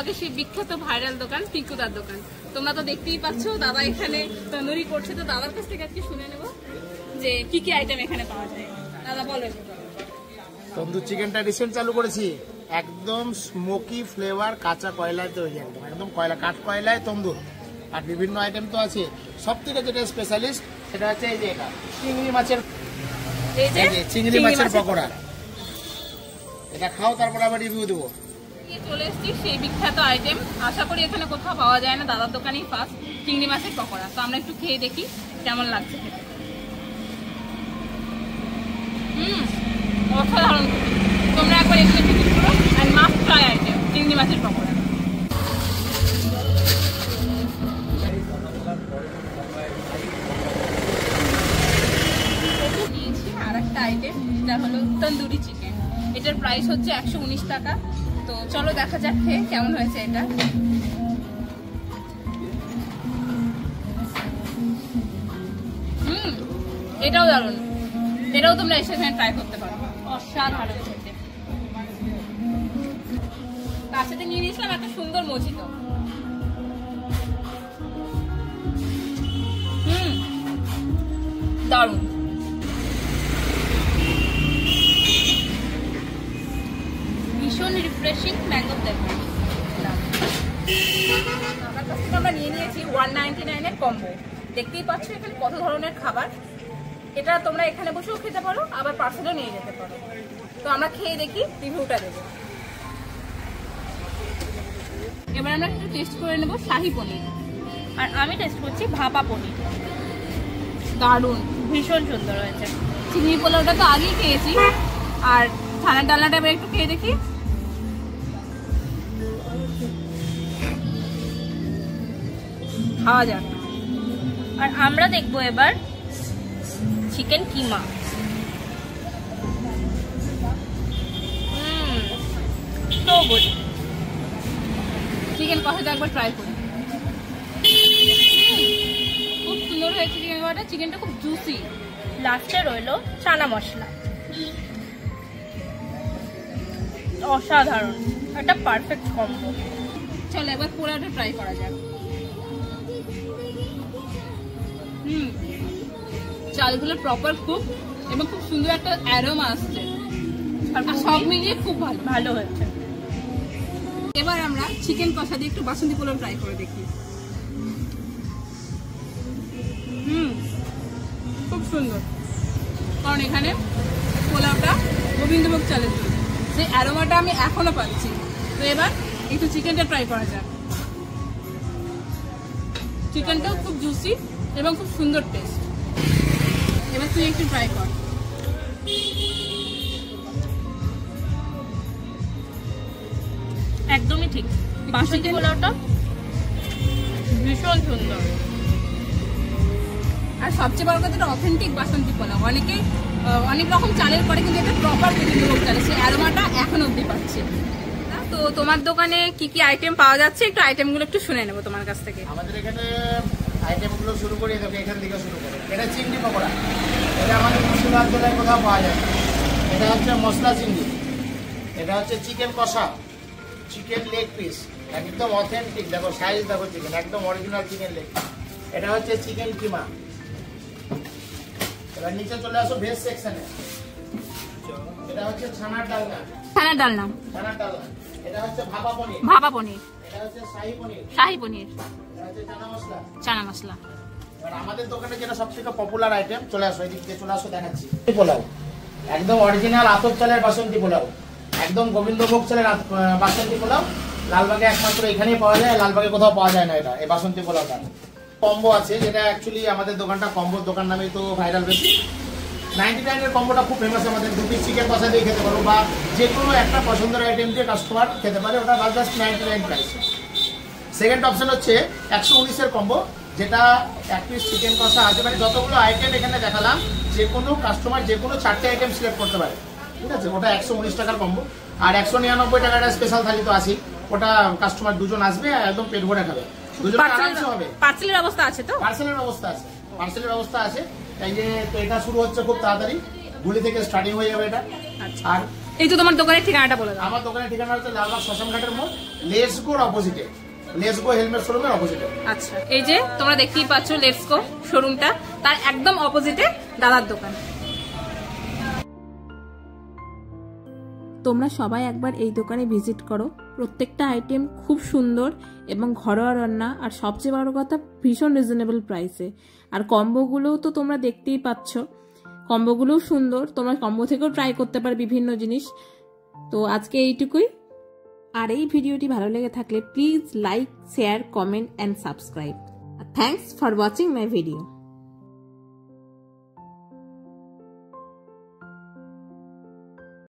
আমাদের সেই বিখ্যাত ভাইরাল দোকান পিকুদার দোকান। তোমরা তো দেখতেই পাচ্ছ দাদা এখানে তন্দুরি করছে, তো দাদার কাছ থেকে আজকে শুনে নেবো যে কি কি আইটেম এখানে পাওয়া যায়। দাদা বলো। তন্দুর চিকেনটা রিসেন্ট চালু করেছি, একদম স্মোকি ফ্লেভার, কাঁচা কয়লায় তৈরি, একদম কয়লা কাঠ কয়লায় তন্দুর। আর বিভিন্ন আইটেম তো আছে, সব থেকে যেটা স্পেশালিস্ট সেটা হচ্ছে এই যে এটা চিংড়ি মাছের, চিংড়ি মাছের পকোড়া। এটা খাও, তারপর আবার রিভিউ দেবো। চলে এসেছি সেই বিখ্যাত আইটেম, আশা করি এখানে কোথাও পাওয়া যায় না, দাদার দোকানেই ফার্স্ট চিংড়ি মাছের পকোড়া। তো আমরা একটু খেয়ে দেখি কেমন লাগছে খেতে। অসাধারণ, তোমরা একবার এখানে ভিজিট করো। অ্যান্ড মাস্ট ট্রাই আইটেম চিংড়ি মাছের পকোড়া। নিয়েছি আর একটা আইটেম, যেটা হলো তন্দুরি চিকেন। এটার প্রাইস হচ্ছে 119 টাকা। তো চলো দেখা যাক খেয়ে কেমন হয়েছে এটা। এটাও দারুণ, এটাও তোমরা এসে ট্রাই করতে পারো, অসাধারণ খেতে। তার সাথে নিয়ে নিয়েছিলাম একটা সুন্দর মজিতো। দারুণ, ভীষণ রিফ্রেশিং ম্যাঙ্গো ফ্লেভার। আমার কাছ থেকে আমরা নিয়ে নিয়েছি 199 এর কম্বো। দেখতেই পাচ্ছ এখানে কত ধরনের খাবার। এটা তোমরা এখানে বসেও খেতে পারো, আবার পার্সেলও নিয়ে যেতে পারো। তো আমরা খেয়ে দেখি, রিভিউটা দেবো। এবার আমরা একটু টেস্ট করে নেবো শাহি পনির, আর আমি টেস্ট করছি ভাপা পনির। দারুণ, ভীষণ সুন্দর হয়েছে। চিংড়ি পোলাওটা তো আগেই খেয়েছি, আর ছানার ডালনাটা এবার একটু খেয়ে দেখি। খাওয়া যাক। আর আমরা দেখবো এবার chicken keema. So good. Chicken কষাটা একবার ট্রাই করি। খুব সুন্দর হয়েছে চিকেন কষাটা, চিকেনটা খুব জুসি। লাস্টে রইলো চানা মশলা, অসাধারণ, একটা পারফেক্ট কম্বো। চলো এবার পোলাওটা ট্রাই করা যাক। চালগুলো প্রপার কুক এবং খুব সুন্দর একটা অ্যারোমা আসছে, আর সব মিলিয়ে খুব ভালো হয়েছে। এবার আমরা চিকেন কষা দিয়ে একটু বাসন্তী পোলাও ট্রাই করে দেখি। খুব সুন্দর, কারণ এখানে পোলাওটা গোবিন্দভোগ চালের তৈরি, সেই অ্যারোমাটা আমি এখনো পাচ্ছি। তো এবার একটু চিকেনটা ট্রাই করা যাক। চিকেনটাও খুব জুসি এবং খুব সুন্দর টেস্ট। এবার তুই একটু ট্রাই কর। একদমই ঠিক, বাসন্তী পোলাওটা ভীষণ সুন্দর। আর সবচেয়ে বড় কথা, এটা অথেন্টিক বাসন্তী পোলাও। অনেকে অনেক রকম চালের পরে, কিন্তু এটা প্রপার গোবিন্দভোগ চালে, সেই অ্যারোমাটা এখন অব্দি পাচ্ছে। তো তোমার দোকানে কি কি আইটেম পাওয়া যাচ্ছে, একটু আইটেমগুলো একটু শুনে নেবো তোমার কাছ থেকে। আমাদের এখানে আইটেমগুলো শুরু করি, এখান থেকে শুরু করি। এটা চিংড়ি পকোড়া, এটা আমাদের মুর্শিদাবাদ কোথাও পাওয়া যায়। এটা হচ্ছে মশলা চিংড়ি। এটা হচ্ছে চিকেন কষা, চিকেন লেগ পিস, একদম অথেন্টিক। দেখো সাইজ, দেখো চিকেন একদম অরিজিনাল চিকেন লেগ। এটা হচ্ছে চিকেন কিমা। এবার নিচে চলে আসো ভেজ সেকশনে। এটা হচ্ছে ছানার ডালনা। ছানার ডালনা, ছানার ডালনা। এটা হচ্ছে ভাপা পনির। ভাপা পনির। এটা হচ্ছে শাহী পনির। শাহী পনির। এটা হচ্ছে চানা মশলা। চানা মশলা। আর আমাদের দোকানে যেটা সবথেকে পপুলার আইটেম, চলে আসো এদিক দিয়ে, চলে আসো দেখাচ্ছি। পোলাও, একদম অরিজিনাল আতপ চালের বাসন্তী পোলাও, একদম গোবিন্দভোগ চালের বাসন্তী পোলাও। লালবাগে একমাত্র এখানেই পাওয়া যায়, লালবাগে কোথাও পাওয়া যায় না এটা, এই বাসন্তী পোলাওটা। কম্বো আছে, যেটা অ্যাকচুয়ালি আমাদের দোকানটা কম্বোর দোকান নামেই তো ভাইরাল বেশি। 99 এর কম্বোটা খুব ফেমাস আমাদের। 2 পিস চিকেন কষা দিয়ে খেতে পারো, বা যে কোনো একটা পছন্দের আইটেম দিয়ে কাস্টমার খেতে পারে, ওটা জাস্ট 99 প্রাইস। সেকেন্ড অপশন হচ্ছে 119 এর কম্বো, যেটা 1 পিস চিকেন কষা আছে। মানে যতগুলো আইটেম এখানে দেখালাম, যে কোনো কাস্টমার যে কোনো 4টে আইটেম সিলেক্ট করতে পারে, ঠিক আছে? ওটা 119 টাকার কম্বো। আর 199 টাকাটা স্পেশাল থালি তো আছে, ওটা কাস্টমার দুজন আসবে, একদম পেট ভরে খাবে, দুজন আরামসে হবে। পার্সেলের ব্যবস্থা আছে তো? পার্সেলের ব্যবস্থা আছে, পার্সেলের ব্যবস্থা আছে। এই যে তো এটা শুরু হচ্ছে খুব তাড়াতাড়ি, গুলি থেকে স্টার্টিং হয়ে যাবে এটা। আর এই তো তোমার দোকানের ঠিকানাটা বলে দাও। আমার দোকানের ঠিকানা হচ্ছে লালবাগ শ্মশানঘাটের মোড়, লেটস-গোর অপোজিটে, লেটস-গো হেলমেট শোরুমের অপোজিটে। আচ্ছা, এই যে তোমরা দেখতেই পাচ্ছ লেটস-গো শোরুমটা, তার একদম অপোজিটে দাদার দোকান। তোমরা সবাই একবার এই দোকানে ভিজিট করো। প্রত্যেকটা আইটেম খুব সুন্দর এবং ঘরোয়া রান্না, আর সবচেয়ে বড় কথা ভীষণ রিজনেবল প্রাইসে। আর কম্বোগুলোও তো তোমরা দেখতেই পাচ্ছ, কম্বোগুলোও সুন্দর, তোমরা কম্বো থেকেও ট্রাই করতে পারো বিভিন্ন জিনিস। তো আজকে এইটুকুই। আর এই ভিডিওটি ভালো লেগে থাকলে please like, share, comment and subscribe. Thanks for watching my video.